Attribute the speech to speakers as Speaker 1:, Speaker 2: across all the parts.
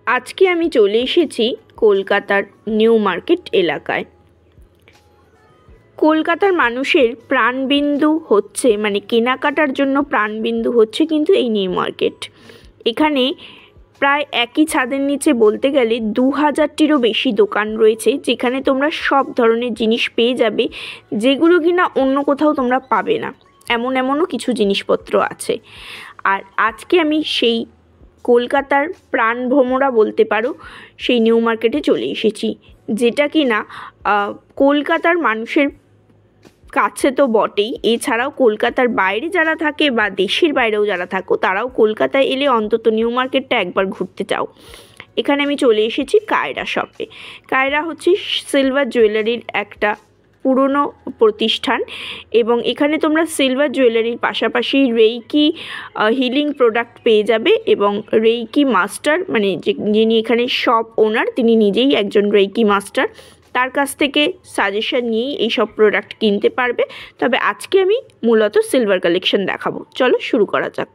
Speaker 1: আজকে আমি চলে এসেছি কলকাতার নিউ মার্কেট এলাকায়। কলকাতার মানুষের প্রাণবিন্দু হচ্ছে মানে কেনাকাটার জন্য প্রাণবিন্দু হচ্ছে কিন্তু এই নিউ মার্কেট। এখানে প্রায় একই ছাদের নিচে বলতে গেলে 2000টিরও বেশি দোকান রয়েছে, যেখানে তোমরা সব ধরনের জিনিস পেয়ে যাবে যেগুলো কিনা অন্য কোথাও তোমরা পাবে না। এমনও কিছু জিনিসপত্র আছে। আর আজকে আমি সেই কলকাতার প্রাণভোমরা বলতে পারো সেই নিউ মার্কেটে চলে এসেছি, যেটা কিনা কলকাতার মানুষের কাছে তো বটেই, এছাড়াও কলকাতার বাইরে যারা থাকে বা দেশের বাইরেও যারা থাকো তারাও কলকাতায় এলে অন্তত নিউ মার্কেটটা একবার ঘুরতে চাও। এখানে আমি চলে এসেছি কায়রা শপে। কায়রা হচ্ছে সিলভার জুয়েলারির একটা পুরনো প্রতিষ্ঠান, এবং এখানে তোমরা সিলভার জুয়েলারির পাশাপাশি রেইকি হিলিং প্রোডাক্ট পেয়ে যাবে, এবং রেইকি মাস্টার মানে যিনি এখানে শপ ওনার তিনি নিজেই একজন রেইকি মাস্টার, তার কাছ থেকে সাজেশন নিয়েই এইসব প্রোডাক্ট কিনতে পারবে। তবে আজকে আমি মূলত সিলভার কালেকশন দেখাবো। চলো শুরু করা যাক।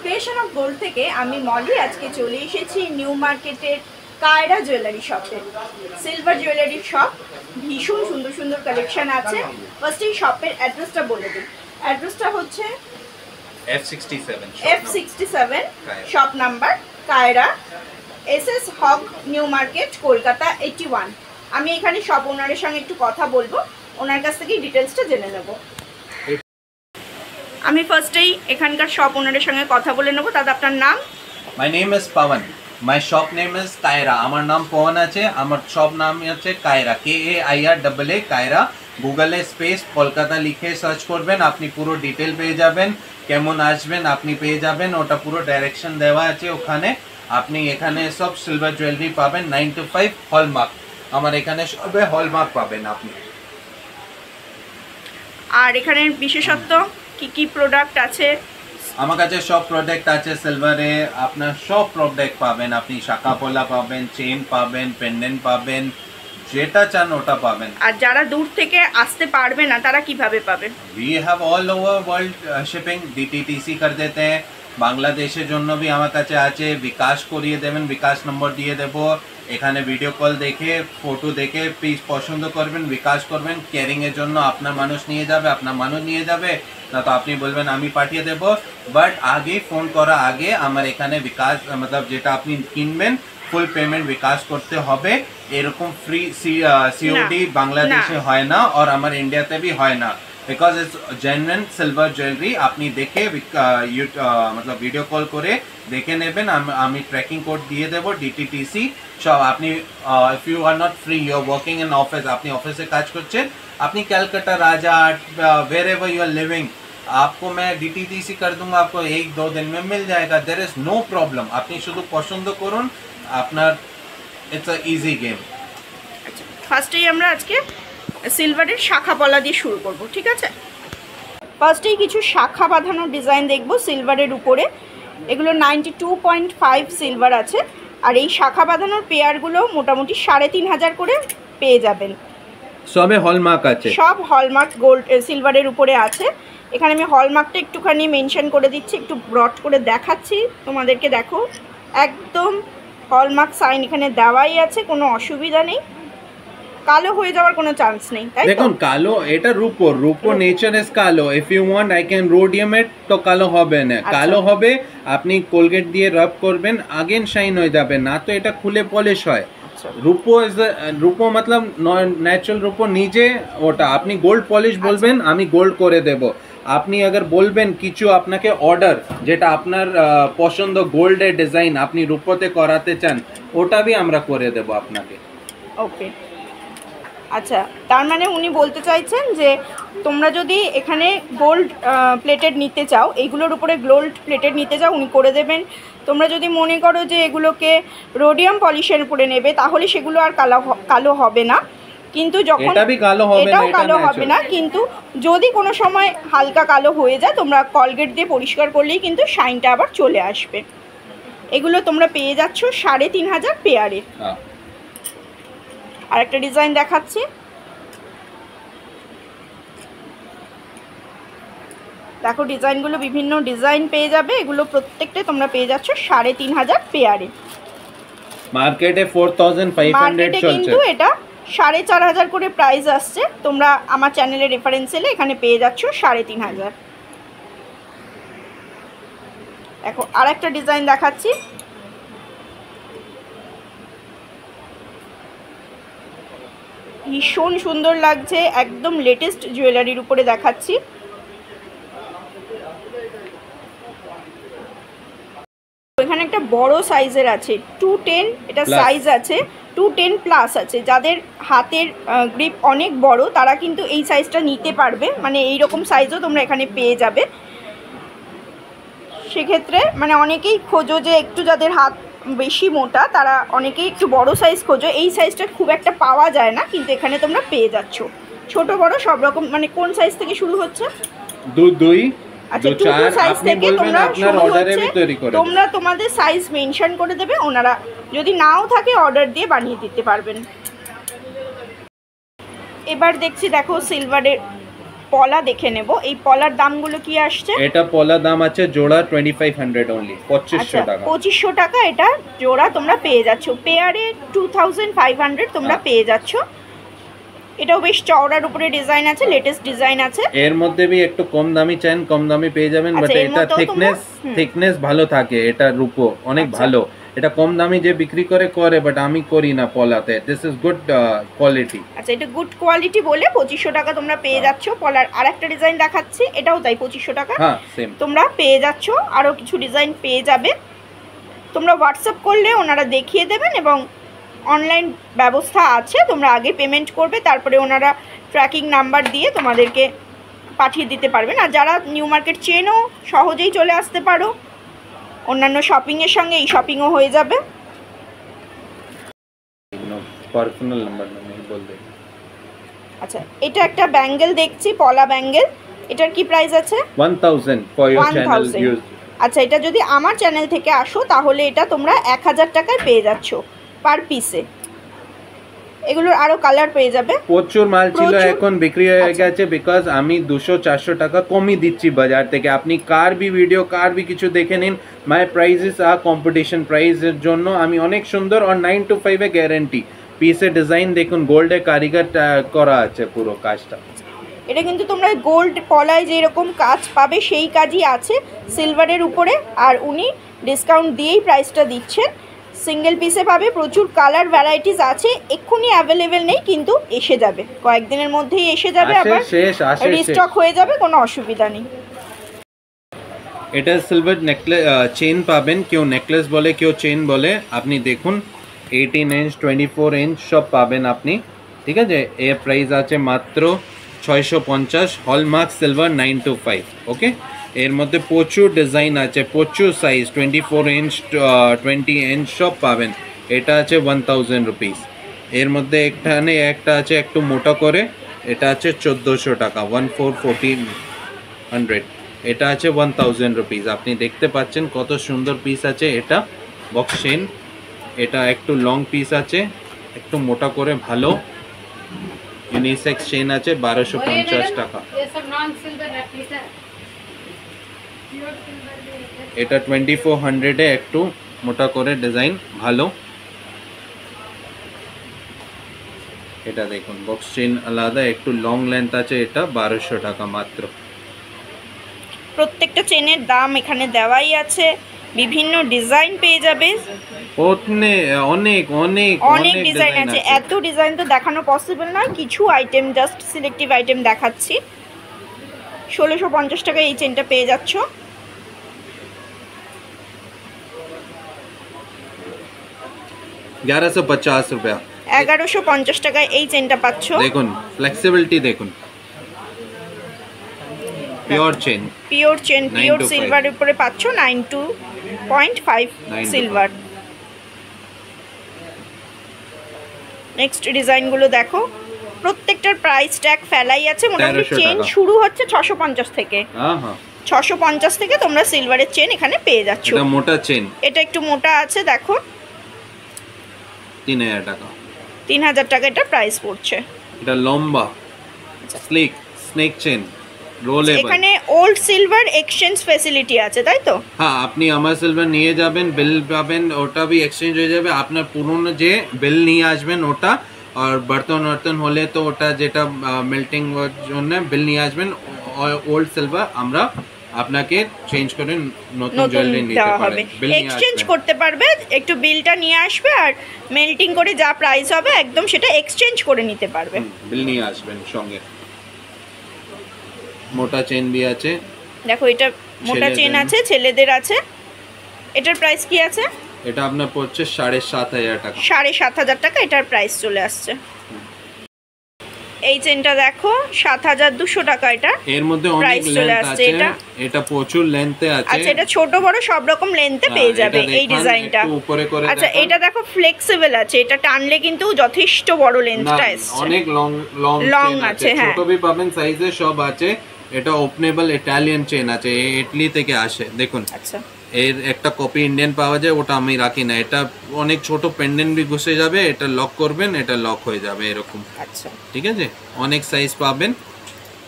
Speaker 1: ক্রিয়েশন অফ গোল্ড থেকে আমি মলি আজকে চলে এসেছি নিউ মার্কেটের কায়রা জুয়েলারি শপে। সিলভার জুয়েলারি শপ, ভীষণ সুন্দর সুন্দর কালেকশন আছে। ফার্স্ট এই শপের অ্যাড্রেসটা বলে দিই। অ্যাড্রেসটা হচ্ছে F67 shop number Kiara, SS হক নিউ মার্কেট, কলকাতা 81। আমি এখানে শপ ওনারের সঙ্গে একটু কথা বলবো, ওনার কাছ থেকে ডিটেলসটা জেনে নেব। আমি ফার্স্টেই এখানকার শপ ওনারের সঙ্গে কথা বলে নেব। দাদা আপনার নাম?
Speaker 2: My name is Pawan, my shop name is Kaira. আমার নাম পवन আছে, আমার শপ নাম হচ্ছে কায়রা, KAIRAA কায়রা। গুগলে স্পেস কলকাতা লিখে সার্চ করবেন, আপনি পুরো ডিটেল পেয়ে যাবেন, কেমন আসবেন আপনি পেয়ে যাবেন, ওটা পুরো ডাইরেকশন দেওয়া আছে ওখানে। আপনি এখানে সব সিলভার জুয়েলারি পাবেন 9 to 5 হলমার্ক। আমার এখানে সবে হলমার্ক পাবেন আপনি।
Speaker 1: আর এখানের বিশেষত্ব কি কি প্রোডাক্ট আছে?
Speaker 2: আমার কাছে সব প্রোডাক্ট আছে সিলভারে, আপনার সব প্রোডাক্ট পাবেন। আপনি শাখা পোলা পাবেন, চেইন পাবেন, পেন্ডেন্ট পাবেন, যেটা চান ওটা পাবেন।
Speaker 1: আর যারা দূর থেকে আসতে পারবে না তারা কিভাবে পাবে?
Speaker 2: We have all over world shipping, DTTC कर देते हैं। বাংলাদেশের জন্য भी আমার কাছে আছে, বিকাশ করিয়ে দেবেন, বিকাশ নম্বর দিয়ে দেবো। এখানে ভিডিও কল দেখে ফটো দেখে পিস পছন্দ করবেন, বিকাশ করবেন। কেয়ারিং এর জন্য আপনার মানুষ নিয়ে যাবে, আপনার মানুষ নিয়ে যাবে, না তো আপনি বলবেন আমি পাঠিয়ে দেব। বাট আগে ফোন করা আগে আমার এখানে বিকাশ মতলব যেটা আপনি কিনবেন ফুল পেমেন্ট বিকাশ করতে হবে। এরকম ফ্রি সিওডি বাংলাদেশে হয় না, আর আমার ইন্ডিয়াতে भी হয় না, because it's genuine silver jewellery. আপনি দেখে মতলব ভিডিও কল করে দেখে নেবেন, আমি ট্র্যাকিং কোড দিয়ে দেবো DTTC সব। আপনি if you are not free, you are working in office, আপনি অফিসে কাজ করছেন, আপনি Calcutta Rajarhat wherever you are living, आपको मैं DTTC कर दूंगा, आपको 1-2 दिन में मिल जाएगा। देयर इज नो प्रॉब्लम, আপনি শুধু পছন্দ করুন আপনার। It's a easy game.
Speaker 1: আচ্ছা, ফার্স্টেই আমরা আজকে সিলভারের শাখা পলা দিয়ে শুরু করব, ঠিক আছে? ফার্স্টেই কিছু শাখা বাঁধানোর ডিজাইন দেখব সিলভারের উপরে। এগুলো 92.5 সিলভার আছে, আর এই শাখা বাঁধানোর পেয়ারগুলো মোটামুটি 3500 করে পেয়ে যাবেন।
Speaker 2: সবে হলমার্ক আছে,
Speaker 1: সব হলমার্ক গোল্ড সিলভারের উপরে আছে। এখানে আমি হলমার্কটা একটুখানি মেনশন করে দিচ্ছি, একটু ব্রড করে দেখাচ্ছি তোমাদেরকে। দেখো একদম হলমার্ক সাইন এখানে দেওয়াই আছে, কোনো অসুবিধা নেই, কালো হয়ে যাওয়ার কোনো চান্স নেই।
Speaker 2: দেখুন কালো, এটা রূপো নেচার ইজ কালো। If you want I can rhodium it, তো কালো হবে না। কালো হবে আপনি কোলগেট দিয়ে রাব করবেন, আগেন শাইন হয়ে যাবে, না তো এটা খুলে পলিশ হয়। রূপো ইজ রূপো মতলব ন্যাচারাল রূপো নিজে ওটা। আপনি গোল্ড পলিশ বলবেন, আমি গোল্ড করে দেব। আপনি अगर বলবেন কিছু আপনাকে অর্ডার যেটা আপনার পছন্দ গোল্ডের ডিজাইন আপনি রূপোতে করাতে চান, ওটা भी আমরা করে দেব আপনাকে।
Speaker 1: ওকে, আচ্ছা, তার মানে উনি বলতে চাইছেন যে তোমরা যদি এখানে গোল্ড প্লেটেড নিতে চাও, এইগুলোর উপরে গোল্ড প্লেটেড নিতে চাও, উনি করে দেবেন। তোমরা যদি মনে করো যে এগুলোকে রোডিয়াম পলিশের উপরে নেবে, তাহলে সেগুলো আর কালো হবে না। কিন্তু যখন এটাও কালো হবে না, কিন্তু যদি কোনো সময় হালকা কালো হয়ে যায় তোমরা কলগেট দিয়ে পরিষ্কার করলেই কিন্তু শাইনটা আবার চলে আসবে। এগুলো তোমরা পেয়ে যাচ্ছ 3500 পেয়ারে। আর একটা ডিজাইন দেখাচ্ছি, দেখো ডিজাইনগুলো বিভিন্ন ডিজাইন পেয়ে যাবে। এগুলো প্রত্যেকটা তোমরা পেয়ে যাচ্ছ 3500 পেয়ারে।
Speaker 2: মার্কেটে 4500
Speaker 1: মার্কেটে
Speaker 2: চলছে।
Speaker 1: কিন্তু এটা 4500 করে প্রাইস আসছে। তোমরা আমার চ্যানেলের রেফারেন্স এলে এখানে পেয়ে যাচ্ছ 3500। দেখো আর একটা ডিজাইন দেখাচ্ছি। ভীষণ সুন্দর লাগছে, একদম লেটেস্ট জুয়েলারির উপরে দেখাচ্ছি। এখানে একটা বড় সাইজের আছে 210, এটা সাইজ আছে 210 প্লাস আছে। যাদের হাতের গ্রিপ অনেক বড় তারা কিন্তু এই সাইজটা নিতে পারবে, মানে এই রকম সাইজও তোমরা এখানে পেয়ে যাবে। সেক্ষেত্রে মানে অনেকেই খোঁজো যে একটু যাদের হাত বেশি মোটা তারা অনেকেই একটু বড় সাইজ খোঁজো, এই সাইজটা খুব একটা পাওয়া যায় না, কিন্তু এখানে তোমরা পেয়ে যাচ্ছ ছোট বড় সব রকম। মানে কোন সাইজ থেকে শুরু হচ্ছে?
Speaker 2: 2
Speaker 1: আচ্ছা 2 সাইজ থেকে তোমরা শুরু হচ্ছে। তোমরা তোমাদের সাইজ মেনশন করে দেবে, ওনারা যদি নাও থাকে অর্ডার দিয়ে বানিয়ে দিতে পারবেন। এবার দেখছি দেখো সিলভারের পলা দেখে নেব। এই পলার দামগুলো কি আসছে?
Speaker 2: এটা পলা দাম আছে জোড়া 2500 অনলি, 2500 টাকা।
Speaker 1: 2500 টাকা এটা জোড়া তোমরা পেয়ে যাচ্ছ। পেয়ারে 2500 তোমরা পেয়ে যাচ্ছ। এটাও বেশ চওড়ার উপরে ডিজাইন আছে, লেটেস্ট ডিজাইন আছে।
Speaker 2: এর মধ্যে भी একটু কম দামি চান কম দামি পেয়ে যাবেন, বাট এটা থিকনেস ভালো থাকে, এটা রূপো অনেক ভালো। এটা কম দামি যে বিক্রি করে বাট আমি করি না পলাতে। This is good quality.
Speaker 1: আচ্ছা এটা গুড কোয়ালিটি বলে 2500 টাকা তোমরা পেয়ে যাচ্ছ। পলার আরেকটা ডিজাইন দেখাচ্ছি, এটাও তাই 2500 টাকা।
Speaker 2: হ্যাঁ সেম
Speaker 1: তোমরা পেয়ে যাচ্ছ। আরও কিছু ডিজাইন পেয়ে যাবে। তোমরা হোয়াটসঅ্যাপ করলে ওনারা দেখিয়ে দেবেন এবং অনলাইন ব্যবস্থা আছে। তোমরা আগে পেমেন্ট করবে, তারপরে ওনারা ট্র্যাকিং নাম্বার দিয়ে তোমাদেরকে পাঠিয়ে দিতে পারবেন। আর যারা নিউ মার্কেট চেনও সহজেই চলে আসতে পারো, অন্যান্য শপিংয়ের সঙ্গে এই শপিংও হয়ে যাবে।
Speaker 2: পার্সোনাল নাম্বার আমি বল দেই।
Speaker 1: আচ্ছা এটা একটা ব্যাঙ্গেল দেখছি, পলা ব্যাঙ্গেল। এটার কি প্রাইস আছে?
Speaker 2: 1000 ফর ইওর চ্যানেল ইউজ।
Speaker 1: আচ্ছা এটা যদি আমার চ্যানেল থেকে আসো তাহলে এটা তোমরা 1000 টাকায় পেয়ে যাচ্ছ পার পিসে। এগুলোর আরো কালার পেয়ে যাবে।
Speaker 2: প্রচুর মাল ছিল, এখন বিক্রি হয়ে গেছে বিকজ আমি 200-400 টাকা কমই দিচ্ছি বাজার থেকে। আপনি কার বি ভিডিও কার বি কিছু দেখে নিন, মাই প্রাইসেস আর কম্পিটিশন প্রাইসের জন্য আমি অনেক সুন্দর আর 9 to 5 এ গ্যারান্টি। পিসের ডিজাইন দেখুন, গোল্ডে কারিগর করা আছে পুরো কাজটা।
Speaker 1: এটা কিন্তু তোমরা গোল্ড পলায় যেরকম কাজ পাবে সেই কাজই আছে সিলভারের উপরে, আর উনি ডিসকাউন্ট দিয়েই প্রাইসটা দিচ্ছেন। সিঙ্গেল পিসে পাবে, প্রচুর কালার ভ্যারাইটিস আছে। এক্ষুনি অ্যাভেলেবেল নেই কিন্তু এসে যাবে, কয়েকদিনের মধ্যেই এসে যাবে, আবার রিস্টক হয়ে যাবে, কোনো অসুবিধা নেই।
Speaker 2: এটা সিলভার নেকলেস চেন পাবেন, কেউ নেকলেস বলে কেউ চেন বলে। আপনি দেখুন 18 ইঞ্চ 24 ইঞ্চ সব পাবেন আপনি, ঠিক আছে। এর প্রাইস আছে মাত্র 650, হলমার্ক সিলভার 9 to 5। ওকে, এর মধ্যে প্রচুর ডিজাইন আছে, প্রচুর সাইজ 24 ইঞ্চ 20 ইঞ্চ সব পাবেন। এটা আছে 1000 রুপিস। এর মধ্যে এখানে একটা আছে একটু মোটা করে, এটা আছে 1400 টাকা, 1400। এটা আছে 1000 রুপিস। আপনি দেখতে পাচ্ছেন কত সুন্দর পিস আছে। এটা বক্স চেন, এটা একটু লং পিস আছে, একটু মোটা করে ভালো ইউনিসেক্স চেন আছে 1250 টাকা। এটা 2400 এ একটু মোটা করে ডিজাইন ভালো। এটা দেখুন বক্স চেন আলাদা, একটু লং লেন্থ আছে, এটা 1200 টাকা মাত্র।
Speaker 1: প্রত্যেকটা চেনের দাম এখানে দেওয়াই আছে, বিভিন্ন ডিজাইন পেয়ে যাবে।
Speaker 2: অনেক অনেক
Speaker 1: অনেক ডিজাইন আছে, এত ডিজাইন তো দেখানো পসিবল নয়। কিছু আইটেম জাস্ট সিলেক্টিভ আইটেম দেখাচ্ছি। 1650 টাকায় এই চেনটা পেয়ে যাচ্ছ।
Speaker 2: 1150 রুপিয়া।
Speaker 1: 1150 টাকায় এই চেনটা পাচ্ছ।
Speaker 2: দেখুন ফ্লেক্সিবিলিটি দেখুন, pure chain,
Speaker 1: pure chain, pure সিলভারের উপরে পাচ্ছ 92.5 সিলভার। নেক্সট ডিজাইনগুলো দেখো, প্রত্যেকটার প্রাইস ট্যাগ ফেলাই আছে। মোটামুটি চেন শুরু হচ্ছে 650 থেকে। 650 থেকে তোমরা সিলভারের চেন এখানে পেয়ে যাচ্ছ।
Speaker 2: এটা মোটা চেন,
Speaker 1: এটা একটু মোটা আছে দেখো,
Speaker 2: 3000 টাকা।
Speaker 1: 3000 টাকা এটা প্রাইস পড়ছে।
Speaker 2: এটা লম্বা স্লিক স্নেক চেন, রোলেবল।
Speaker 1: এখানে ওল্ড সিলভার এক্সচেঞ্জ ফ্যাসিলিটি আছে, তাই তো?
Speaker 2: হ্যাঁ, আপনি আমার সিলভার নিয়ে যাবেন, বিল পাবেন, ওটা বি এক্সচেঞ্জ হয়ে যাবে। আপনার পুরনো যে বিল নিয়ে আসবেন ওটা, আর বর্তন হলে তো ওটা যেটা মেল্টিং জন্য বিল নিয়ে আসবেন, ওল্ড সিলভার আমরা আপনাকে চেঞ্জ করে নতুন জুয়েলারি নিতে পারবে, বিল নিয়ে
Speaker 1: এক্সচেঞ্জ
Speaker 2: আসবেন।
Speaker 1: করতে পারবে, একটু বিলটা নিয়ে আসবে আর মেল্টিং করে যা প্রাইস হবে একদম সেটা এক্সচেঞ্জ করে নিতে পারবে।
Speaker 2: বিল নিয়ে আসবেন সঙ্গে। মোটা চেন বি আছে,
Speaker 1: দেখো এটা মোটা চেন আছে, ছেলেদের আছে। এটার প্রাইস কি আছে?
Speaker 2: এটা আপনার পড়ছে 7,500 টাকা।
Speaker 1: 7,500 টাকা এটার প্রাইস চলে আসছে। এই চেনটা দেখো 7,200 টাকা, এটা
Speaker 2: এর মধ্যে অনেক লেন্থ আছে, এটা প্রচুর লেন্থে আছে।
Speaker 1: আচ্ছা, এটা ছোট বড় সব রকম লেন্থে পেয়ে যাবে এই ডিজাইনটা। আচ্ছা, এটা দেখো ফ্লেক্সিবল আছে, এটা টানলে কিন্তু যথেষ্ট বড় লেন্থটা আসছে,
Speaker 2: অনেক লং আছে। ছোট বি পাবেন, সাইজে সব আছে। এটা ওপেনেবল ইটালিয়ান চেন আছে, ইটালি থেকে আসে। দেখুন,
Speaker 1: আচ্ছা,
Speaker 2: এর একটা কপি ইন্ডিয়ান পাওয়া যায়, ওটা আমি রাখি না। এটা অনেক ছোট পেন্ডেন্ট বি ঘুষে যাবে, এটা লক করবেন, এটা লক হয়ে যাবে এরকম।
Speaker 1: আচ্ছা,
Speaker 2: ঠিক আছে, অনেক সাইজ পাবেন,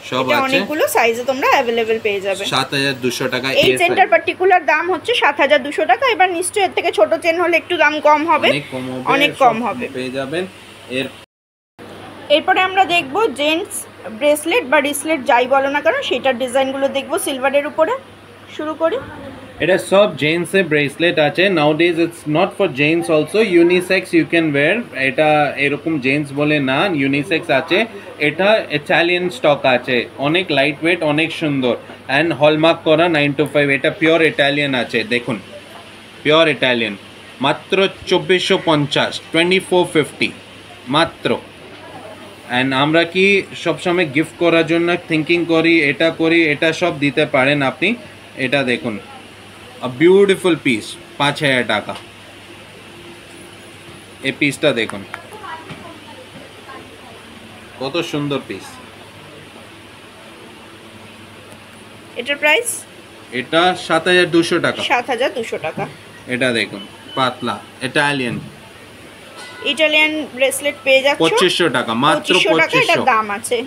Speaker 2: সব
Speaker 1: এটা
Speaker 2: আছে,
Speaker 1: অনেকগুলো সাইজে তোমরা अवेलेबल পেয়ে যাবে।
Speaker 2: 7,200 টাকা।
Speaker 1: এই চেনটার পার্টিকুলার দাম হচ্ছে 7,200 টাকা। এবার নিশ্চয়ই এর থেকে ছোট চেন হলে একটু দাম কম হবে, অনেক কম হবে,
Speaker 2: পেয়ে যাবেন।
Speaker 1: এরপরে আমরা দেখব জেন্টস ব্রেসলেট বা রিসলেট যাই বলো না কেন সেটার ডিজাইনগুলো দেখব সিলভারের উপরে। শুরু করি।
Speaker 2: এটা সব জেন্টস এর ব্রেসলেট আছে। Nowadays it's not for gents also, unisex you can wear. এটা এরকম জেন্টস বলে না, ইউনিসেক্স আছে। এটা ইটালিয়ান স্টক আছে, অনেক লাইট ওয়েট, অনেক সুন্দর, অ্যান্ড হলমার্ক করা 925। এটা পিওর ইটালিয়ান আছে, দেখুন পিওর ইটালিয়ান। মাত্র 2450, 2450 মাত্র। অ্যান্ড আমরা কি সবসময় গিফট করার জন্য থিঙ্কিং করি, এটা সব দিতে পারেন আপনি। এটা দেখুন, আ বিউটিফুল পিস, 5,000 টাকা। এই পিসটা দেখুন কত সুন্দর পিস।
Speaker 1: এটার প্রাইস?
Speaker 2: এটা 7,200 টাকা।
Speaker 1: 7,200 টাকা।
Speaker 2: এটা দেখুন পাতলা ইটালিয়ান
Speaker 1: ব্রেসলেট পেয়ে যাচ্ছ
Speaker 2: 2500 টাকা, মাত্র
Speaker 1: 2500 টাকা এটার
Speaker 2: 2500।
Speaker 1: দাম আছে।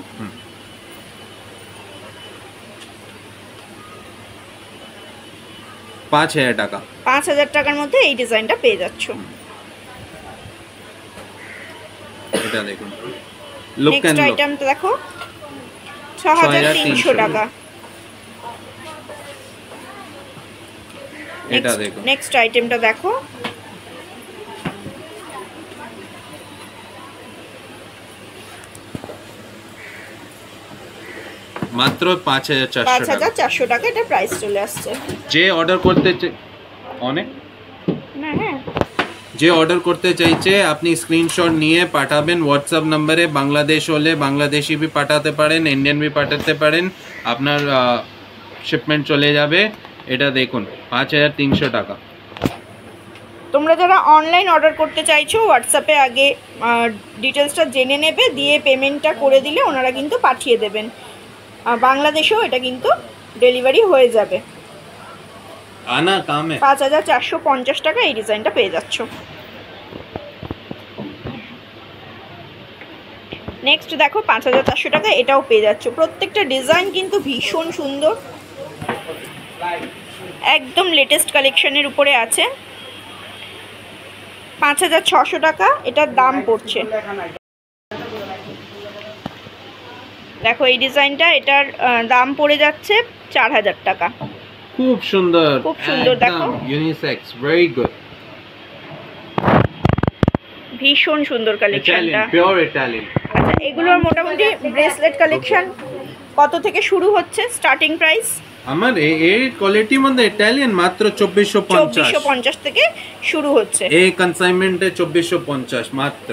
Speaker 2: 5,000 টাকা।
Speaker 1: 5,000 টাকার মধ্যে এই ডিজাইনটা পেয়ে যাচ্ছ।
Speaker 2: এটা দেখুন, লুক
Speaker 1: নেক্সট
Speaker 2: এন্ড লুক।
Speaker 1: আইটেমটা দেখো 6,300 টাকা।
Speaker 2: এটা দেখুন,
Speaker 1: নেক্সট আইটেমটা দেখো
Speaker 2: মাত্র 5,400 টাকা।
Speaker 1: 5,400 টাকা এটা প্রাইস চলে আসছে।
Speaker 2: যে অর্ডার করতে অনেক
Speaker 1: না, হ্যাঁ,
Speaker 2: যে অর্ডার করতে চাইছে আপনি স্ক্রিনশট নিয়ে পাঠাবেন হোয়াটসঅ্যাপ নম্বরে। বাংলাদেশ হলে বাংলাদেশি भी পাঠাতে পারেন, ইন্ডিয়ান भी পাঠাতে পারেন, আপনার শিপমেন্ট চলে যাবে। এটা দেখুন 5,300 টাকা।
Speaker 1: তোমরা যারা অনলাইন অর্ডার করতে চাইছো হোয়াটসঅ্যাপে আগে ডিটেলসটা জেনে নেবে, দিয়ে পেমেন্টটা করে দিলে ওনারা কিন্তু পাঠিয়ে দেবেন। বাংলাদেশেও এটা কিন্তু ডেলিভারি হয়ে যাবে।
Speaker 2: আনা কামে
Speaker 1: 5,450 টাকা এই ডিজাইনটা পেয়ে যাচ্ছ। নেক্সট দেখো 5,400 টাকা এটাও পেয়ে যাচ্ছ। প্রত্যেকটা ডিজাইন কিন্তু ভীষণ সুন্দর, একদম লেটেস্ট কালেকশনের উপরে আছে। 5,600 টাকা এটার দাম পড়ছে। দেখো এই ডিজাইনটা, এটার দাম পড়ে যাচ্ছে 4,000 টাকা।
Speaker 2: খুব সুন্দর,
Speaker 1: খুব সুন্দর, দেখো
Speaker 2: ইউনিসেক্স, ভেরি গুড,
Speaker 1: ভীষণ সুন্দর কালেকশনটা,
Speaker 2: পিওর ইটালিয়ান।
Speaker 1: আচ্ছা, এগুলোর মোটামুটি ব্রেসলেট কালেকশন কত থেকে শুরু হচ্ছে স্টার্টিং প্রাইস?
Speaker 2: আমার এই কোয়ালিটির মধ্যে ইটালিয়ান মাত্র 2450
Speaker 1: থেকে শুরু হচ্ছে।
Speaker 2: এই কনসাইনমেন্টে 2450 মাত্র।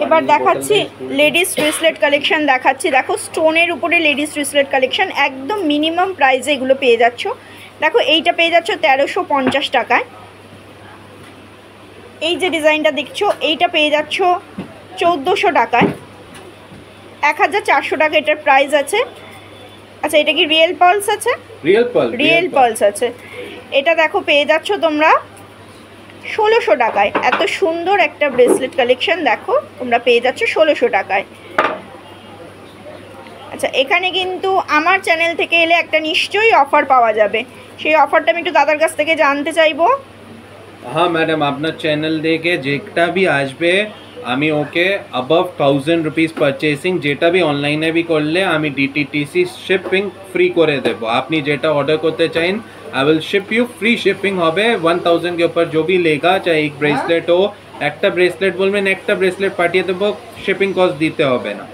Speaker 1: এবার দেখাচ্ছি লেডিস ব্রেসলেট কালেকশন দেখাচ্ছি। দেখো স্টোনের উপরে লেডিস ব্রেসলেট কালেকশন, একদম মিনিমাম প্রাইসে এগুলো পেয়ে যাচ্ছ। দেখো এইটা পেয়ে যাচ্ছ 1,350 টাকায়। এই যে ডিজাইনটা দেখছো এইটা পেয়ে যাচ্ছ 1,400 টাকায়। 1,400 টাকা এটার প্রাইস আছে। আচ্ছা, এটা কি রিয়েল পার্লস আছে? রিয়েল পার্লস আছে। এটা দেখো পেয়ে যাচ্ছ তোমরা 1,600 টাকায়। এত সুন্দর একটা ব্রেসলেট কালেকশন দেখো তোমরা পেয়ে যাচ্ছ 1,600 টাকায়। আচ্ছা, এখানে কিন্তু আমার চ্যানেল থেকে এলে একটা নিশ্চয়ই অফার পাওয়া যাবে, সেই অফারটা আমি একটু দাদার কাছ থেকে জানতে চাইবো।
Speaker 2: হ্যাঁ ম্যাডাম, আপনার চ্যানেল দেখে যেটা বি আসবে আমি ওকে অ্যাবভ 1000 রুপিস পারচেসিং যেটা বি অনলাইনে বি করলে আমি ডিটিটিসি শিপিং ফ্রি করে দেব। আপনি যেটা অর্ডার করতে চাইন I will ship you free shipping হবে 1000 के ऊपर जो भी लेगा, चाहे एक ब्रेसलेट हो, একটা ব্রেসলেট বলবেন একটা ব্রেসলেট পাঠিয়ে দেবো, শিপিং কস্ট দিতে হবে না।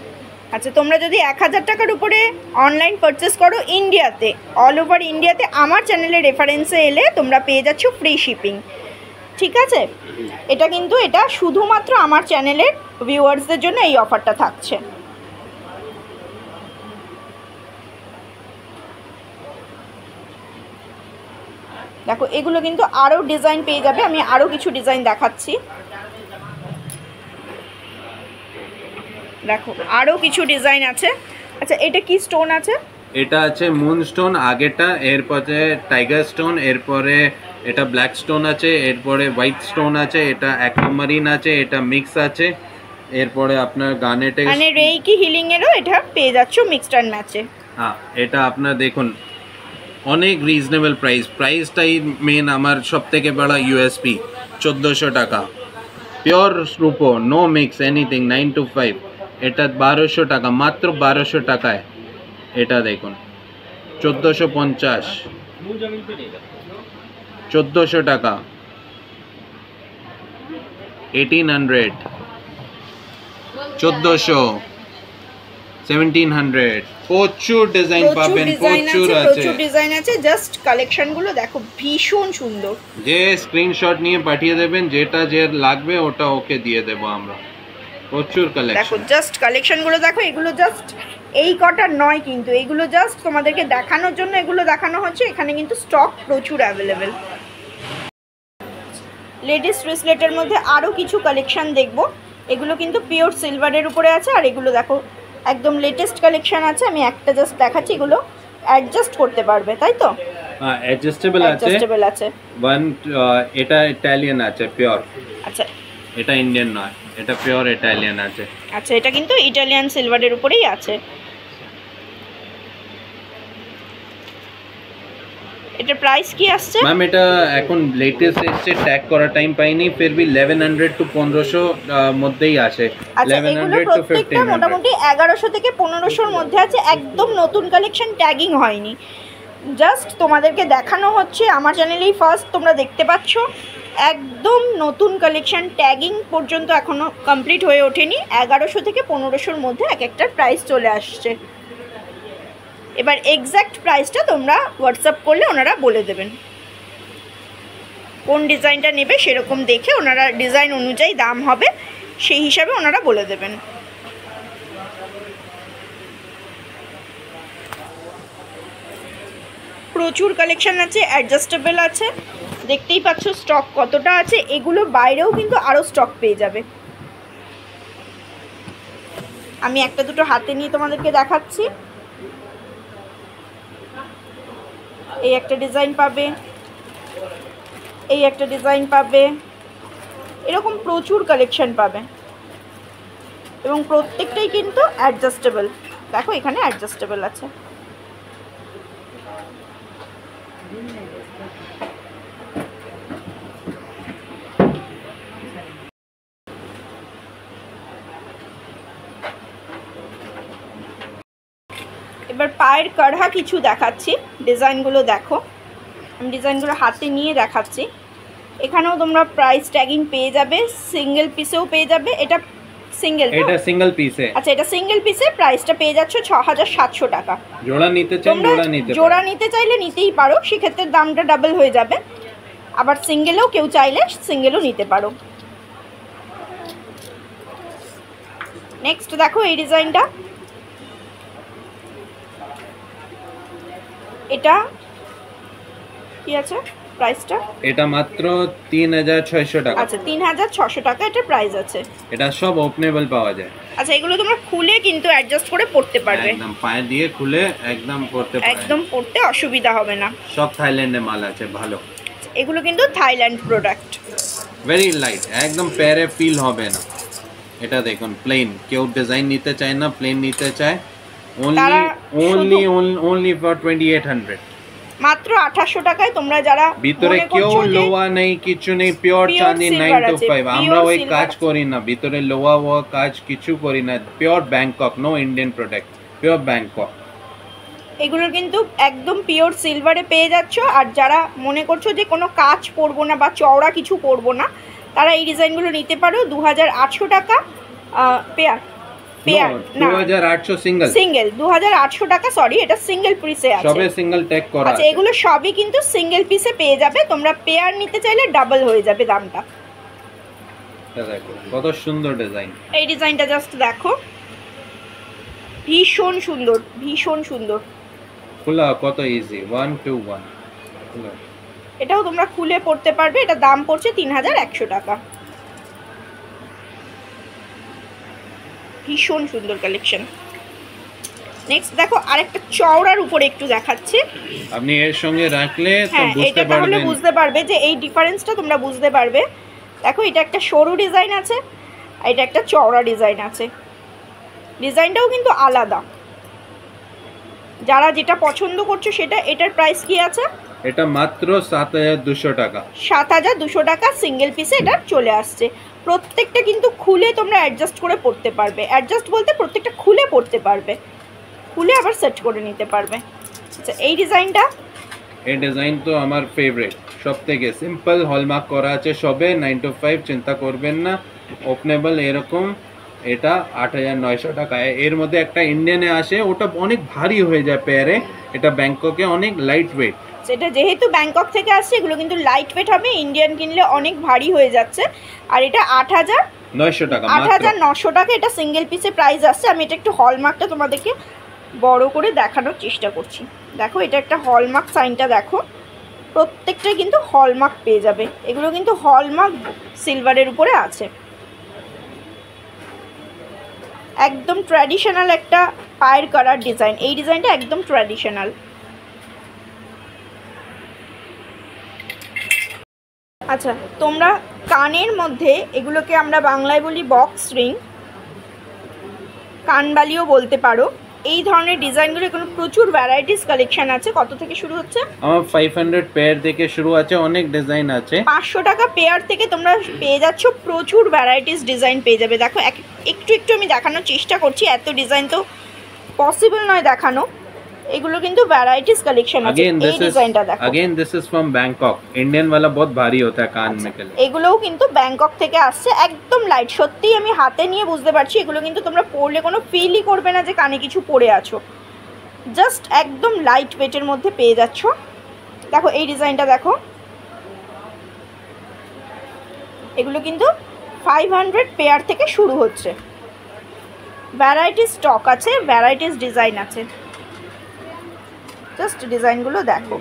Speaker 1: আচ্ছা, তোমরা যদি 1000 টাকার উপরে অনলাইন পারচেস করো ইন্ডিয়াতে, অল ওভার ইন্ডিয়াতে, আমার চ্যানেলের রেফারেন্সে এলে তোমরা পেয়ে যাচ্ছ ফ্রি শিপিং। ঠিক আছে, এটা কিন্তু এটা শুধুমাত্র আমার চ্যানেলের ভিউয়ার্সদের জন্য এই অফারটা থাকছে। দেখো এগুলো কিন্তু আরও ডিজাইন পেয়ে যাবে, আমি আরও কিছু ডিজাইন দেখাচ্ছি। দেখো আরও কিছু ডিজাইন আছে। আচ্ছা, এটা কি স্টোন আছে?
Speaker 2: এটা আছে মুন স্টোন আগেটা, এরপরে টাইগার স্টোন, এরপরে এটা ব্ল্যাক স্টোন আছে, এরপরে হোয়াইট স্টোন আছে, এটা অ্যাকুয়ামারিন আছে, এটা মিক্স আছে, এরপরে আপনার গানেটে
Speaker 1: মানে রেইকি হিলিং এরও এটা পেয়ে যাচ্ছ মিক্সড অ্যান্ড ম্যাচে।
Speaker 2: হ্যাঁ, এটা আপনার দেখুন অনেক রিজনেবল প্রাইসটাই মেন আমার সব থেকে বড় ইউএসপি। 1400 টাকা পিওর রূপো, নো মিক্স এনিথিং, 9 to 5। এটা 1200 টাকা, মাত্র 1200 টাকায়। এটা দেখুন 1450, 1400 টাকা, 1800, 1400, 1700। প্রচুর ডিজাইন পাবেন, প্রচুর
Speaker 1: ডিজাইন আছে। জাস্ট কালেকশনগুলো দেখো, ভীষণ সুন্দর।
Speaker 2: যে স্ক্রিনশট নিয়ে পাঠিয়ে দেবেন, যেটা যে লাগবে ওটা ওকে দিয়ে দেবো আমরা। প্রচুর কালেকশন
Speaker 1: দেখো, জাস্ট কালেকশনগুলো দেখো। এগুলো জাস্ট এই কটা নয় কিন্তু, এগুলো জাস্ট তোমাদেরকে দেখানোর জন্য এগুলো দেখানো হচ্ছে। এখানে কিন্তু স্টক প্রচুর অ্যাভেলেবেল। লেডিস ব্রেসলেটের মধ্যে আরও কিছু কালেকশন দেখবো। এগুলো কিন্তু পিওর সিলভারের উপরে আছে। আর এগুলো দেখো একদম লেটেস্ট কালেকশন আছে। আমি একটা জাস্ট দেখাচ্ছি, এগুলো অ্যাডজাস্ট করতে পারবে, তাই তো?
Speaker 2: হ্যাঁ, অ্যাডজাস্টেবল আছে। এটা ইটালিয়ান আছে পিওর।
Speaker 1: আচ্ছা,
Speaker 2: এটা ইন্ডিয়ান নয়, এটা পিওর ইটালিয়ান আছে।
Speaker 1: আচ্ছা, এটা কিন্তু ইটালিয়ান সিলভারের উপরেই আছে। এটার প্রাইস কি আসছে
Speaker 2: ম্যাম? এটা এখন লেটেস্ট এসছে, ট্যাগ করা টাইম পাইনি, ফির ভি 1100 to 1500 মধ্যেই আছে।
Speaker 1: আচ্ছা, এগুলো প্রত্যেকটা মোটামুটি 1100 থেকে 1500 মধ্যে আছে। একদম নতুন কালেকশন, ট্যাগিং হয়নি। জাস্ট তোমাদেরকে দেখানো হচ্ছে, আমার চ্যানেলেই ফার্স্ট তোমরা দেখতে পাচ্ছ। একদম নতুন কালেকশন, ট্যাগিং পর্যন্ত এখনও কমপ্লিট হয়ে ওঠেনি। 1100 থেকে 1500 মধ্যে এক একটার প্রাইস চলে আসছে। এবার এক্স্যাক্ট প্রাইসটা তোমরা হোয়াটসঅ্যাপ করলে ওনারা বলে দেবেন। কোন ডিজাইনটা নেবে সেরকম দেখে ওনারা ডিজাইন অনুযায়ী দাম হবে, সেই হিসাবে ওনারা বলে দেবেন। প্রচুর কালেকশন আছে, অ্যাডজাস্টেবল আছে। দেখতেই পাচ্ছ স্টক কতটা আছে। এগুলো বাইরেও কিন্তু আরও স্টক পেয়ে যাবে। আমি একটা দুটো হাতে নিয়ে তোমাদেরকে দেখাচ্ছি। এই একটা ডিজাইন পাবে, এই একটা ডিজাইন পাবে, এরকম প্রচুর কালেকশন পাবে এবং প্রত্যেকটাই কিন্তু অ্যাডজাস্টেবল। দেখো এখানে অ্যাডজাস্টেবল আছে। এবার পায়ের কাড়হা কিছু দেখাচ্ছি, ডিজাইনগুলো দেখো। আমি ডিজাইনগুলো হাতে নিয়ে দেখাচ্ছি। এখানেও তোমরা প্রাইস ট্যাগিং পেয়ে যাবে, সিঙ্গেল পিসেও পেয়ে যাবে। এটা সিঙ্গেল,
Speaker 2: এটা সিঙ্গেল পিসে।
Speaker 1: আচ্ছা, এটা সিঙ্গেল পিসে প্রাইসটা পেয়ে যাচ্ছ 6700 টাকা।
Speaker 2: জোড়া নিতে চাই,
Speaker 1: জোড়া নিতে চাইলে নিতেই পারো, সেক্ষেত্রে দামটা ডাবল হয়ে যাবে। আবার সিঙ্গেলেও কেউ চাইলে সিঙ্গেলও নিতে পারো। নেক্সট দেখো এই ডিজাইনটা। এটা কি আছে প্রাইসটা?
Speaker 2: এটা মাত্র 3600 টাকা।
Speaker 1: আচ্ছা, 3600 টাকা এটা প্রাইস আছে।
Speaker 2: এটা সব ওপেনেবল পাওয়া যায়।
Speaker 1: আচ্ছা, এগুলো তোমরা খুলে কিন্তু অ্যাডজাস্ট করে পড়তে পারবে,
Speaker 2: একদম পায়ে দিয়ে খুলে একদম পড়তে পারবে,
Speaker 1: একদম পড়তে অসুবিধা হবে না।
Speaker 2: সব থাইল্যান্ডে মাল আছে, ভালো।
Speaker 1: এগুলো কিন্তু থাইল্যান্ড প্রোডাক্ট,
Speaker 2: ভেরি লাইট, একদম প্যারে ফিল হবে না। এটা দেখুন প্লেন, কেউ ডিজাইন নিতে চায় না, প্লেন নিতে চায় only for 2800
Speaker 1: মাত্র 2800 টাকায় তোমরা যারা
Speaker 2: ভিতরে কেউ লোয়া নেই, কিছু নেই, পিওর চাঁদি 9 to 5। আমরা ওই কাজ করি না, ভিতরে লোয়া কাজ কিছু করি না। Pure Bangkok, no Indian product, pure Bangkok.
Speaker 1: এগুলো কিন্তু একদম পিওর সিলভারে পেয়ে যাচ্ছ। আর যারা মনে করছো যে কোনো কাজ পরবো না বা চওড়া কিছু পরবো না, তারা এই ডিজাইনগুলো নিতে পারো। 2800 টাকা পেয়ার, না
Speaker 2: 2800
Speaker 1: সিঙ্গেল 2800 টাকা, সরি এটা সিঙ্গেল পিসে আছে,
Speaker 2: সবে সিঙ্গেল ট্যাগ করা আছে।
Speaker 1: আচ্ছা, এগুলো সবই কিন্তু সিঙ্গেল পিসে পেয়ে যাবে। তোমরা পেয়ার নিতে চাইলে ডাবল হয়ে যাবে দামটা।
Speaker 2: দেখো কত সুন্দর ডিজাইন।
Speaker 1: এই ডিজাইনটা জাস্ট দেখো, ভীষণ সুন্দর, ভীষণ সুন্দর।
Speaker 2: খোলা কত ইজি, 1 to 1 খোলা।
Speaker 1: এটাও তোমরা খুলে পড়তে পারবে। এটা দাম পড়ছে 3100 টাকা। ভীষণ সুন্দর কালেকশন। নেক্সট দেখো আরেকটা চওড়ার উপরে একটু দেখাচ্ছি,
Speaker 2: আপনি এর সঙ্গে রাখলে তো বুঝতে
Speaker 1: পারবেন, তাহলে বুঝতে পারবে যে এই ডিফারেন্সটা তোমরা বুঝতে পারবে। দেখো এটা একটা সরু ডিজাইন আছে, আর এটা একটা চওড়া ডিজাইন আছে। ডিজাইনটাও কিন্তু আলাদা। যারা যেটা পছন্দ করছো সেটা, এটার প্রাইস কি আছে?
Speaker 2: এটা মাত্র 7200 টাকা।
Speaker 1: 7200 টাকা সিঙ্গেল পিসে এটা চলে আসছে। প্রত্যেকটা কিন্তু খুলে তোমরা অ্যাডজাস্ট করে পড়তে পারবে। অ্যাডজাস্ট বলতে প্রত্যেকটা খুলে পড়তে পারবে, খুলে আবার সেট করে নিতে পারবে। আচ্ছা, এই ডিজাইনটা,
Speaker 2: এই ডিজাইন তো আমার ফেভারিট। সবথেকে সিম্পল, হলমার্ক করা আছে সবে, 9 to 5, চিন্তা করবেন না। ওপেনেবল এরকম, এটা 8900 টাকা। এর মধ্যে একটা ইন্ডিয়ানে আসে, ওটা অনেক ভারী হয়ে যায় পেয়ারে। এটা ব্যাংককে অনেক লাইট ওয়েট।
Speaker 1: সেটা যেহেতু ব্যাংকক থেকে আসছে, এগুলো কিন্তু লাইট ওয়েট হবে। ইন্ডিয়ান কিনলে অনেক ভারী হয়ে যাচ্ছে। আর এটা
Speaker 2: 8900 টাকা,
Speaker 1: 8900 টাকা এটা সিঙ্গেল পিসে প্রাইস আসছে। আমি এটা একটু হলমার্কটা তোমাদেরকে বড় করে দেখানোর চেষ্টা করছি। দেখো এটা একটা হলমার্ক সাইনটা দেখো, প্রত্যেকটাই কিন্তু হলমার্ক পেয়ে যাবে। এগুলো কিন্তু হলমার্ক সিলভারের উপরে আছে। একদম ট্র্যাডিশনাল একটা পায়ের কালার ডিজাইন। এই ডিজাইনটা একদম ট্র্যাডিশনাল। আচ্ছা, তোমরা কানের মধ্যে, এগুলোকে আমরা বাংলায় বলি বক্স রিং, কানবালিও বলতে পারো। এই ধরনের ডিজাইনগুলো এগুলো প্রচুর ভ্যারাইটিস কালেকশন আছে। কত থেকে শুরু হচ্ছে?
Speaker 2: আমার 500 পেয়ার থেকে শুরু আছে, অনেক ডিজাইন আছে।
Speaker 1: 500 টাকা পেয়ার থেকে তোমরা পেয়ে যাচ্ছ, প্রচুর ভ্যারাইটিস ডিজাইন পেয়ে যাবে। দেখো একটু একটু আমি দেখানোর চেষ্টা করছি, এত ডিজাইন তো পসিবল নয় দেখানো। এগুলো কিন্তু ভ্যারাইটিস কালেকশন আছে। এই ডিজাইনটা দেখো,
Speaker 2: again this is from Bangkok. Indian वाला बहुत भारी होता है कान में के लिए।
Speaker 1: এগুলোও কিন্তু ব্যাংকক থেকে আসছে, একদম লাইট। সত্যিই আমি হাতে নিয়ে বুঝতে পারছি, এগুলো কিন্তু তোমরা পরলে কোনো ফিলই করবে না যে কানে কিছু পরে আছো। জাস্ট একদম লাইট ওয়েটের মধ্যে পেয়ে যাচ্ছ। দেখো এই ডিজাইনটা দেখো, এগুলো কিন্তু 500 পেয়ার থেকে শুরু হচ্ছে। ভ্যারাইটিস স্টক আছে, ভ্যারাইটিস ডিজাইন আছে। জাস্ট ডিজাইনগুলো দেখো।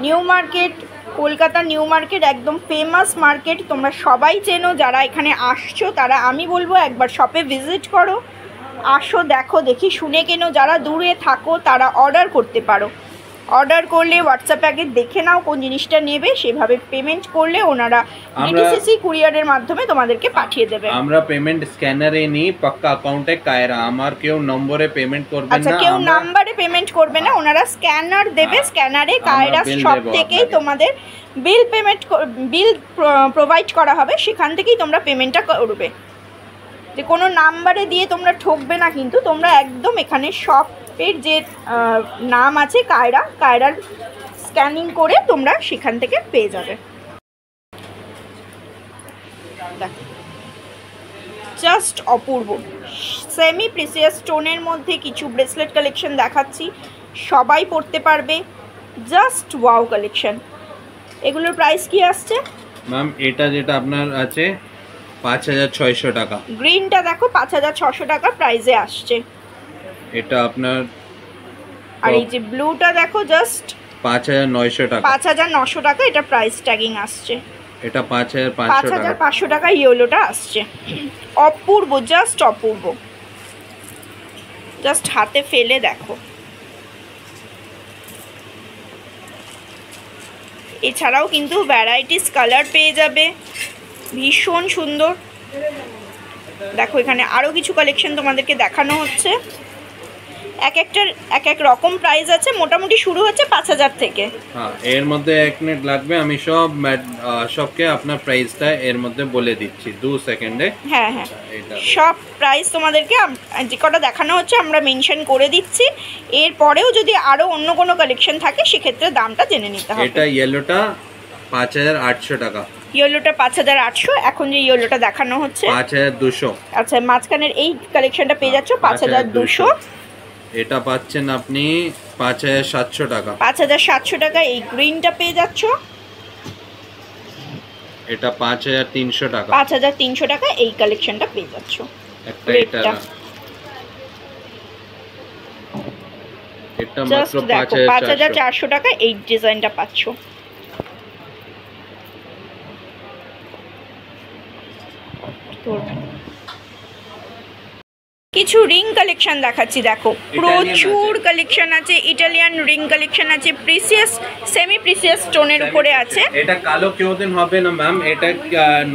Speaker 1: New market, Kolkata new market একদম ফেমাস মার্কেট। তোমরা সবাই চেনো, যারা এখানে আসছো তারা, আমি বলবো একবার শপে ভিজিট করো, আসো, দেখো, দেখি শুনে কেনো। যারা দূরে থাকো তারা অর্ডার করতে পারো। অর্ডার করলে হোয়াটসঅ্যাপে আগে দেখে নাও কোন জিনিসটা নেবে, সেভাবে পেমেন্ট করলে ওনারা ডিটিসিসি কুরিয়ারের মাধ্যমে তোমাদেরকে পাঠিয়ে দেবে।
Speaker 2: আমরা পেমেন্ট স্ক্যানারে নি, পাক্কা অ্যাকাউন্টে কায়রা। আমার কেউ নম্বরে পেমেন্ট করবে না।
Speaker 1: আচ্ছা, কেউ নাম্বারে পেমেন্ট করবে না, ওনারা স্ক্যানার দেবে। স্ক্যানারে কায়রা সব থেকেই তোমাদের বিল প্রোভাইড করা হবে, সেখান থেকেই তোমরা পেমেন্টটা করবে। যে কোনো নাম্বারে দিয়ে তোমরা ঠকবে না কিন্তু। তোমরা একদম এখানে শপের যে নাম আছে কায়রার স্ক্যানিং করে তোমরা সেখান থেকে পেয়ে যাবে। জাস্ট অপূর্ব, সেমি প্রিসিয়াস স্টোনের মধ্যে কিছু ব্রেসলেট কালেকশন দেখাচ্ছি, সবাই পরতে পারবে। Just wow collection. এগুলোর প্রাইস কি আসছে
Speaker 2: ম্যাম? এটা যেটা আপনার আছে 5600 টাকা।
Speaker 1: গ্রিনটা দেখো 5600 টাকা প্রাইসে আসছে।
Speaker 2: এটা আপনার,
Speaker 1: আর এই যে ব্লুটা দেখো জাস্ট
Speaker 2: 5900 টাকা।
Speaker 1: 5900 টাকা এটা প্রাইস ট্যাগিং আসছে।
Speaker 2: এটা 5500
Speaker 1: টাকা ইয়েলোটা আসছে। অপূর্ব, জাস্ট অপূর্ব। জাস্ট হাতে ফেলে দেখো। এছাড়াও কিন্তু ভ্যারাইটিস কালার পেয়ে যাবে, ভীষণ সুন্দর। দেখো এখানে আরও কিছু কালেকশন তোমাদেরকে দেখানো হচ্ছে। এক একটার এক এক রকম প্রাইস আছে, মোটামুটি শুরু হচ্ছে 5000 থেকে।
Speaker 2: হ্যাঁ, এর মধ্যে 1 মিনিট লাগবে, আমি সবকে আপনার প্রাইসটা এর মধ্যে বলে দিচ্ছি 2 সেকেন্ডে।
Speaker 1: হ্যাঁ হ্যাঁ, সব প্রাইস তোমাদেরকে যে কটা দেখানো হচ্ছে আমরা মেনশন করে দিচ্ছি। এরপরেও যদি আরও অন্য কোনো কালেকশন থাকে সেক্ষেত্রে দামটা জেনে নিতে হবে।
Speaker 2: এটা ইয়েলোটা 5800 টাকা,
Speaker 1: ইয়েলোটা 5800, এখন যে ইয়েলোটা দেখানো হচ্ছে
Speaker 2: 5200।
Speaker 1: আচ্ছা, মাঝখানের এই কালেকশনটা পেয়ে যাচ্ছ 5200।
Speaker 2: এটা পাচ্ছেন আপনি 5700 টাকা।
Speaker 1: 5700 টাকা এই গ্রিনটা পেয়ে যাচ্ছ।
Speaker 2: এটা 5300 টাকা।
Speaker 1: 5300 টাকা এই কালেকশনটা পেয়ে যাচ্ছ।
Speaker 2: একটা এটা মাত্র
Speaker 1: 5400 টাকা এই ডিজাইনটা পাচ্ছ। কিছু রিং কালেকশন দেখাচ্ছি, দেখো প্রচুর কালেকশন আছে। ইটালিয়ান রিং কালেকশন আছে, প্রিসিয়াস সেমি প্রিসিয়াস স্টোনের উপরে আছে।
Speaker 2: এটা কালো কিউদিন হবে না ম্যাম, এটা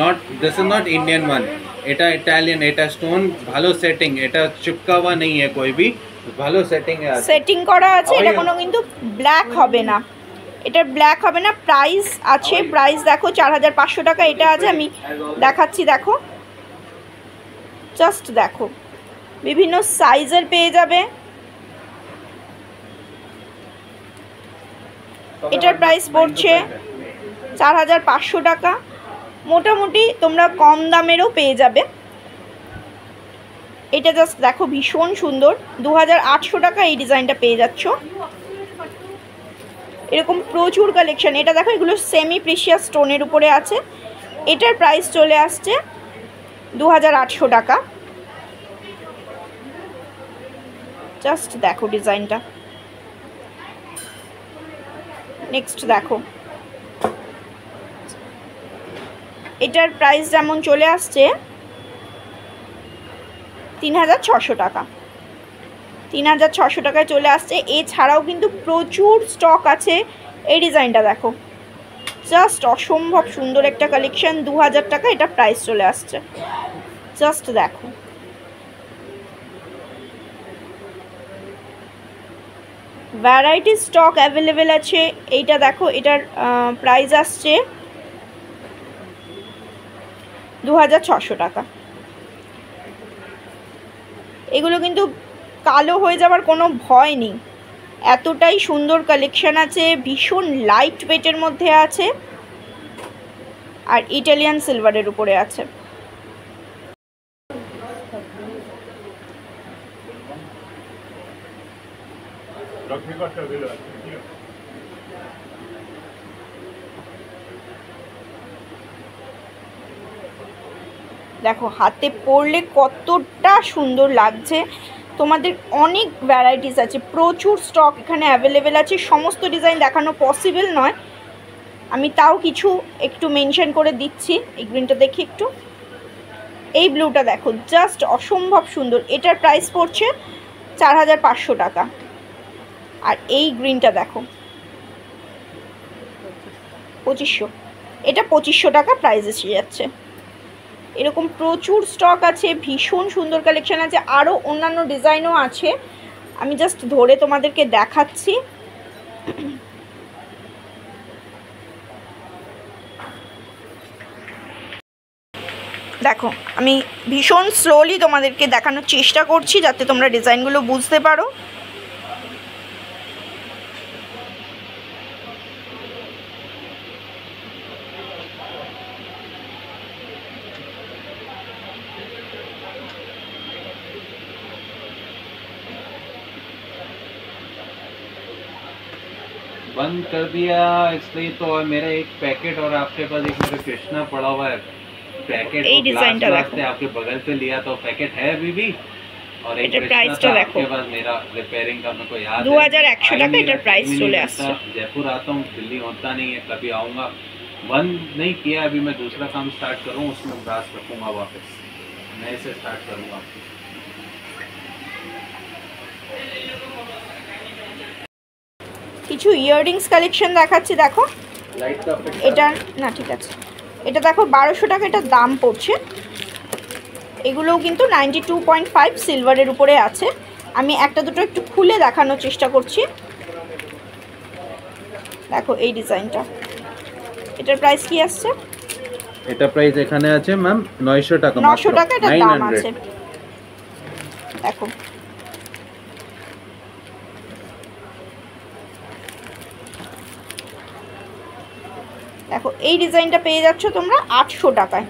Speaker 2: not, this is not Indian one, এটা ইটালিয়ান। এটা স্টোন ভালো সেটিং, এটা চিপকা हुआ नहीं है कोई भी, ভালো সেটিং এ আছে,
Speaker 1: সেটিং করা আছে। এটা কোনো কিন্তু ব্ল্যাক হবে না, এটা ব্ল্যাক হবে না। প্রাইস আছে, প্রাইস দেখো 4500 টাকা এটা আছে। আমি দেখাচ্ছি, দেখো জাস্ট দেখো, বিভিন্ন সাইজের পেয়ে যাবে। এটার প্রাইস পড়ছে 4500 টাকা। মোটামুটি তোমরা কম দামেরও পেয়ে যাবে। এটা জাস্ট দেখো ভীষণ সুন্দর, 2800 টাকা এই ডিজাইনটা পেয়ে যাচ্ছ। এরকম প্রচুর কালেকশন। এটা দেখো, এগুলো সেমি প্রিসিয়াস স্টোনের উপরে আছে। এটার প্রাইস চলে আসছে 2800 টাকা। জাস্ট দেখো ডিজাইনটা। নেক্সট দেখো, এটার প্রাইস যেমন চলে আসছে 3600 টাকা। 3600 টাকায় চলে আসছে। এছাড়াও কিন্তু প্রচুর স্টক আছে। এই ডিজাইনটা দেখো, জাস্ট অসম্ভব সুন্দর একটা কালেকশন। 2000 টাকা এটা প্রাইস চলে আসছে। জাস্ট দেখো, ভ্যারাইটি স্টক অ্যাভেলেবেল আছে। এইটা দেখো, এটার প্রাইস আসছে 2600 টাকা। এগুলো কিন্তু কালো হয়ে যাওয়ার কোনো ভয় নেই, এতটাই সুন্দর কালেকশন আছে। ভীষণ লাইট ওয়েটের মধ্যে আছে আর ইটালিয়ান সিলভারের উপরে আছে। দেখো হাতে পরলে কতটা সুন্দর লাগছে। তোমাদের অনেক ভ্যারাইটিস আছে, প্রচুর স্টক এখানে অ্যাভেলেবেল আছে। সমস্ত ডিজাইন দেখানো পসিবল নয়, আমি তাও কিছু একটু মেনশন করে দিচ্ছি। এই গ্রিনটা দেখি একটু, এই ব্লুটা দেখো, জাস্ট অসম্ভব সুন্দর। এটার প্রাইস পড়ছে 4500 টাকা। আর এই গ্রিনটা দেখো 2500, এটা 2500 টাকা প্রাইস এসে যাচ্ছে। এরকম প্রচুর স্টক আছে, ভীষণ সুন্দর কালেকশন আছে। আরও অন্যান্য ডিজাইনও আছে, আমি জাস্ট ধরে তোমাদেরকে দেখাচ্ছি। দেখো, আমি ভীষণ স্লোলি তোমাদেরকে দেখানোর চেষ্টা করছি যাতে তোমরা ডিজাইনগুলো বুঝতে পারো।
Speaker 2: बंद कर दिया इसलिए तो मेरा एक पैकेट और आपके पास एक मेरा कृष्णा पड़ा हुआ है पैकेट, ग्लास से आपके बगल से लिया तो पैकेट है अभी भी, और एक कृष्णा आपके पास मेरा रिपेयरिंग का मेरे को याद है
Speaker 1: 2100 টাকা এটার প্রাইস চলে আসছে।
Speaker 2: जयपुर आता हूँ, दिल्ली होता नहीं है, कभी आऊँगा। बंद नहीं किया अभी, मैं दूसरा काम स्टार्ट करूँ, उसमें ग्लास रखूँगा, वापस नए से स्टार्ट करूँगा।
Speaker 1: কিছু ইয়াররিংস কালেকশন দেখাচ্ছি, দেখো এটা না ঠিক আছে, এটা দেখো 1200 টাকা এটার দাম পড়ছে। এগুলোও কিন্তু 92.5 সিলভারের উপরে আছে। আমি একটা দুটো একটু খুলে দেখানোর চেষ্টা করছি। দেখো এই ডিজাইনটা, এটার প্রাইস কি আসছে?
Speaker 2: এটা প্রাইস এখানে আছে ম্যাম 900 টাকা।
Speaker 1: 900 টাকা এটার দাম আছে। দেখো দেখো এই ডিজাইনটা পেয়ে যাচ্ছ তোমরা 800 টাকায়।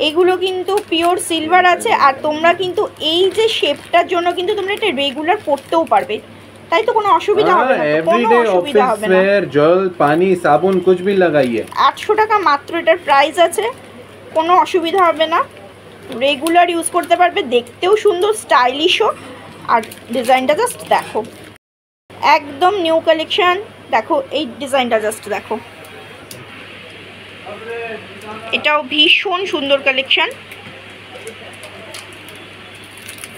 Speaker 1: এগুলো কিন্তু পিওর সিলভার আছে। আর তোমরা কিন্তু এই যে শেপটার জন্য কিন্তু তোমরা এটা রেগুলার পরতেও পারবে, তাই তো কোনো অসুবিধা হবে না, কোনো অসুবিধা হবে না।
Speaker 2: জল পানি সাবুন कुछ भी लगाइए।
Speaker 1: 800 টাকা মাত্র এটার প্রাইস আছে, কোনো অসুবিধা হবে না, রেগুলার ইউজ করতে পারবে, দেখতেও সুন্দর, স্টাইলিশও। আর ডিজাইনটা জাস্ট দেখো, একদম নিউ কালেকশন। দেখো এই ডিজাইনটা জাস্ট দেখো, এটাও ভীষণ সুন্দর কালেকশন।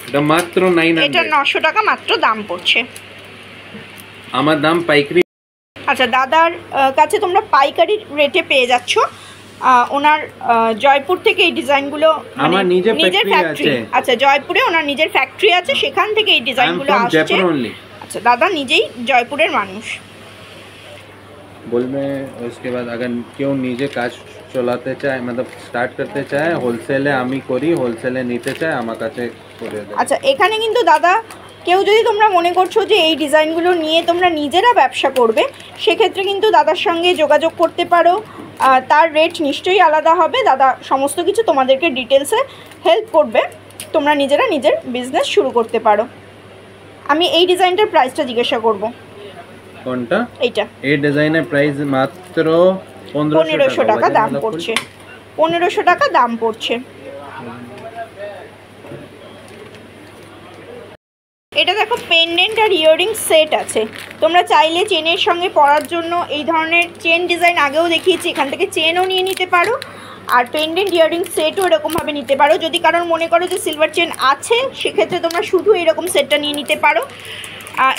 Speaker 2: এটা মাত্র 900,
Speaker 1: এটা 900 টাকা মাত্র দাম পড়ছে।
Speaker 2: আমার দাম পাইকারি।
Speaker 1: আচ্ছা, দাদার কাছে তোমরা পাইকারি রেটে পেয়ে যাচ্ছ। ওনার জয়পুর থেকে এই ডিজাইনগুলো,
Speaker 2: আমার নিজের
Speaker 1: ফ্যাক্টরি আছে। আচ্ছা, জয়পুরে ওনার নিজের ফ্যাক্টরি আছে, সেখান থেকে এই ডিজাইনগুলো আসছে। আচ্ছা, দাদা নিজেই জয়পুরের মানুষ।
Speaker 2: বলবে उसके बाद अगर কেউ নিজে কাজ চলাতে চায়, मतलब স্টার্ট করতে চায়, হোলসেলে আমি করি, হোলসেলে নিতে চায় আমার কাছে করে দেয়।
Speaker 1: আচ্ছা, এখানে কিন্তু দাদা কেউ যদি তোমরা মনে করছো যে এই ডিজাইনগুলো নিয়ে তোমরা নিজেরা ব্যবসা করবে, সেক্ষেত্রে কিন্তু দাদার সঙ্গে যোগাযোগ করতে পারো। তার রেট নিশ্চয়ই আলাদা হবে। দাদা সমস্ত কিছু তোমাদেরকে ডিটেলসে হেল্প করবে, তোমরা নিজেরা নিজের বিজনেস শুরু করতে পারো। আমি এই ডিজাইনটার প্রাইসটা জিজ্ঞাসা করব।
Speaker 2: কোনটা?
Speaker 1: এইটা।
Speaker 2: এই ডিজাইনের প্রাইস মাত্র
Speaker 1: 1500 টাকা দাম পড়ছে। 1500 টাকা দাম পড়ছে। এটা দেখো পেন্ডেন্ট আর ইয়াররিং সেট আছে। তোমরা চাইলে চেনের সঙ্গে পরার জন্য এই ধরনের চেন ডিজাইন আগেও দেখিয়েছি, এখান থেকে চেনও নিয়ে নিতে পারো। আর পেন্ডেন্ট ইয়াররিং সেটও এরকমভাবে নিতে পারো। যদি কারোর মনে করো যে সিলভার চেন আছে, সেক্ষেত্রে তোমরা শুধু এরকম সেটটা নিয়ে নিতে পারো।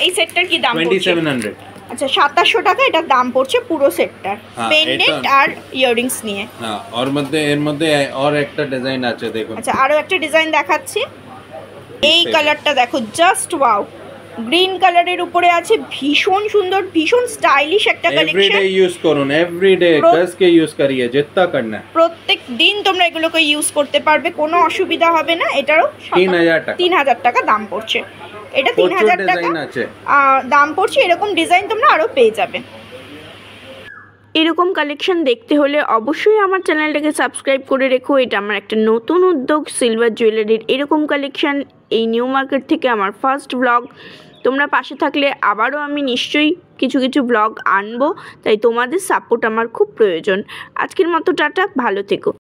Speaker 1: এই সেটটার কি দাম পড়ছে?
Speaker 2: 2700।
Speaker 1: আচ্ছা, 2700 টাকা এটার দাম পড়ছে পুরো সেটটার, পেন্ডেন্ট আর ইয়াররিংস নিয়ে।
Speaker 2: হ্যাঁ, এর মধ্যে আর একটা ডিজাইন আছে দেখুন।
Speaker 1: আচ্ছা, আরও একটা ডিজাইন দেখাচ্ছি। এই কালারটা দেখো, জাস্ট ওয়াও, গ্রিন কালারের উপরে আছে, ভীষণ সুন্দর, ভীষণ স্টাইলিশ একটা কালেকশন।
Speaker 2: এভরিডে ইউজ করুন, এভরিডে কাজকে ইউজ করিয়ে যেটা করনা,
Speaker 1: প্রত্যেক দিন তোমরা এগুলোকে ইউজ করতে পারবে, কোনো অসুবিধা হবে না। এটারও 3000 টাকা দাম পড়ছে। এটা 3000 টাকা দাম পড়ছে। এরকম ডিজাইন তোমরা আরও পেয়ে যাবে। এরকম কালেকশন দেখতে হলে অবশ্যই আমার চ্যানেলটাকে সাবস্ক্রাইব করে রেখো। এটা আমার একটা নতুন উদ্যোগ, সিলভার জুয়েলারির এরকম কালেকশন এই নিউ মার্কেট থেকে আমার ফার্স্ট ব্লগ। তোমরা পাশে থাকলে আবারও আমি নিশ্চয়ই কিছু কিছু ব্লগ আনবো, তাই তোমাদের সাপোর্ট আমার খুব প্রয়োজন। আজকের মতো টাটা, ভালো থেকো।